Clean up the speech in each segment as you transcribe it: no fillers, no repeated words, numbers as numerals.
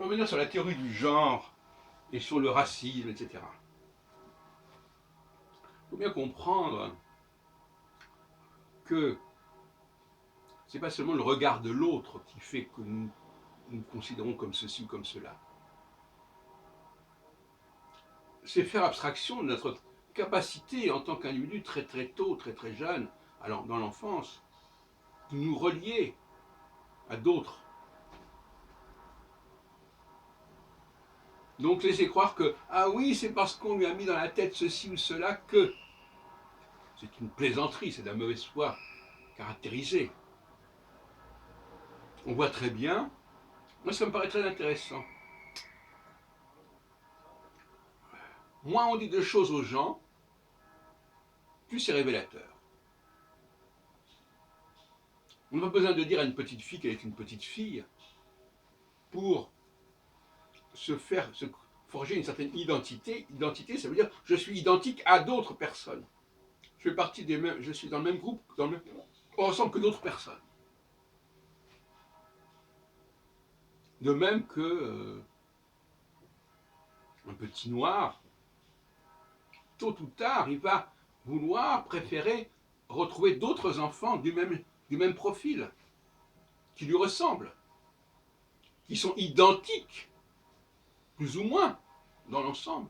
Je vais revenir sur la théorie du genre et sur le racisme, etc. Il faut bien comprendre que ce n'est pas seulement le regard de l'autre qui fait que nous considérons comme ceci ou comme cela. C'est faire abstraction de notre capacité en tant qu'individu très très tôt, très très jeune, alors dans l'enfance, de nous relier à d'autres. Donc laisser croire que, ah oui, c'est parce qu'on lui a mis dans la tête ceci ou cela que c'est une plaisanterie, c'est de la mauvaise foi caractérisée. On voit très bien, moi ça me paraît très intéressant. Moins on dit de choses aux gens, plus c'est révélateur. On n'a pas besoin de dire à une petite fille qu'elle est une petite fille pour se forger une certaine identité. Identité, ça veut dire je suis identique à d'autres personnes. Je fais partie des mêmes, je suis dans le même groupe, on ressemble que d'autres personnes. De même que un petit noir, tôt ou tard, il va vouloir préférer retrouver d'autres enfants du même profil, qui lui ressemblent, qui sont identiques, plus ou moins, dans l'ensemble.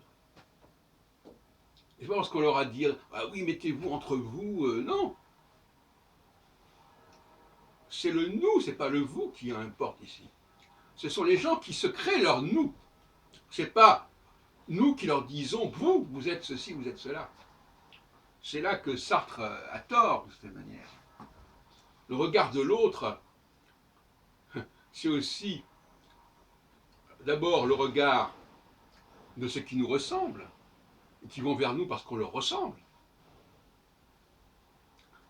Et c'est pas parce qu'on leur a dit ah oui, mettez-vous entre vous, non. C'est le nous, c'est pas le vous qui importe ici. Ce sont les gens qui se créent leur nous. C'est pas nous qui leur disons vous, vous êtes ceci, vous êtes cela. C'est là que Sartre a tort de cette manière. Le regard de l'autre, c'est aussi d'abord le regard de ceux qui nous ressemblent, et qui vont vers nous parce qu'on leur ressemble.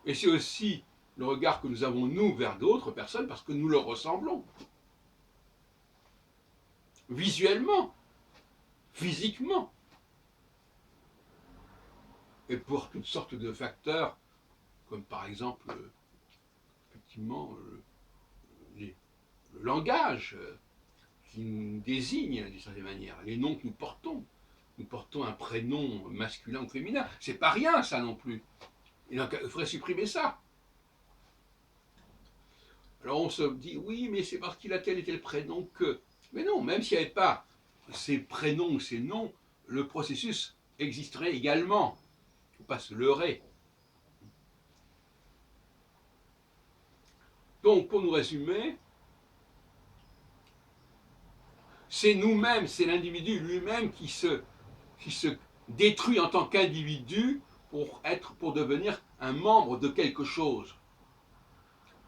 Et c'est aussi le regard que nous avons, nous, vers d'autres personnes parce que nous leur ressemblons. Visuellement, physiquement. Et pour toutes sortes de facteurs, comme par exemple, effectivement, le langage qui nous désigne d'une certaine manière, les noms que nous portons. Nous portons un prénom masculin ou féminin. C'est pas rien, ça non plus. Il faudrait supprimer ça. Alors on se dit, oui, mais c'est parce qu'il a tel et tel prénom que... Mais non, même s'il n'y avait pas ces prénoms ou ces noms, le processus existerait également. Il ne faut pas se leurrer. Donc, pour nous résumer, c'est nous-mêmes, c'est l'individu lui-même qui se détruit en tant qu'individu pour devenir un membre de quelque chose,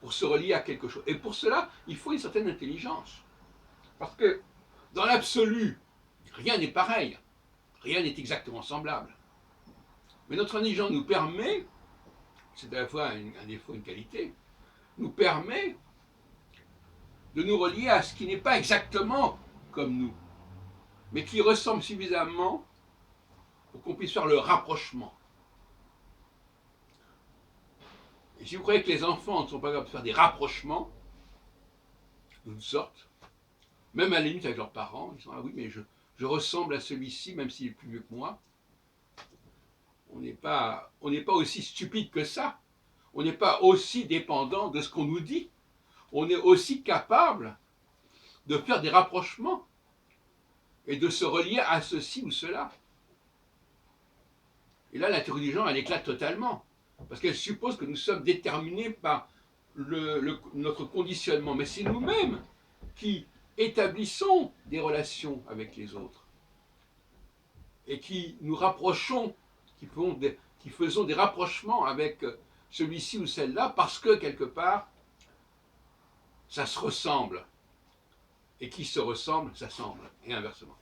pour se relier à quelque chose. Et pour cela, il faut une certaine intelligence. Parce que, dans l'absolu, rien n'est pareil, rien n'est exactement semblable. Mais notre intelligence nous permet, c'est à la fois un défaut et une qualité, nous permet de nous relier à ce qui n'est pas exactement comme nous, mais qui ressemble suffisamment pour qu'on puisse faire le rapprochement. Et si vous croyez que les enfants ne sont pas capables de faire des rapprochements, de toutes sortes, même à la limite avec leurs parents, ils disent ah oui, mais je ressemble à celui-ci, même s'il est plus vieux que moi. On n'est pas aussi stupide que ça. On n'est pas aussi dépendant de ce qu'on nous dit. On est aussi capable de faire des rapprochements et de se relier à ceci ou cela. Et là, la théorie du genre, elle éclate totalement. Parce qu'elle suppose que nous sommes déterminés par notre conditionnement. Mais c'est nous-mêmes qui établissons des relations avec les autres. Et qui nous rapprochons, qui faisons des rapprochements avec celui-ci ou celle-là, parce que quelque part, ça se ressemble. Et qui se ressemble, s'assemble. Et inversement.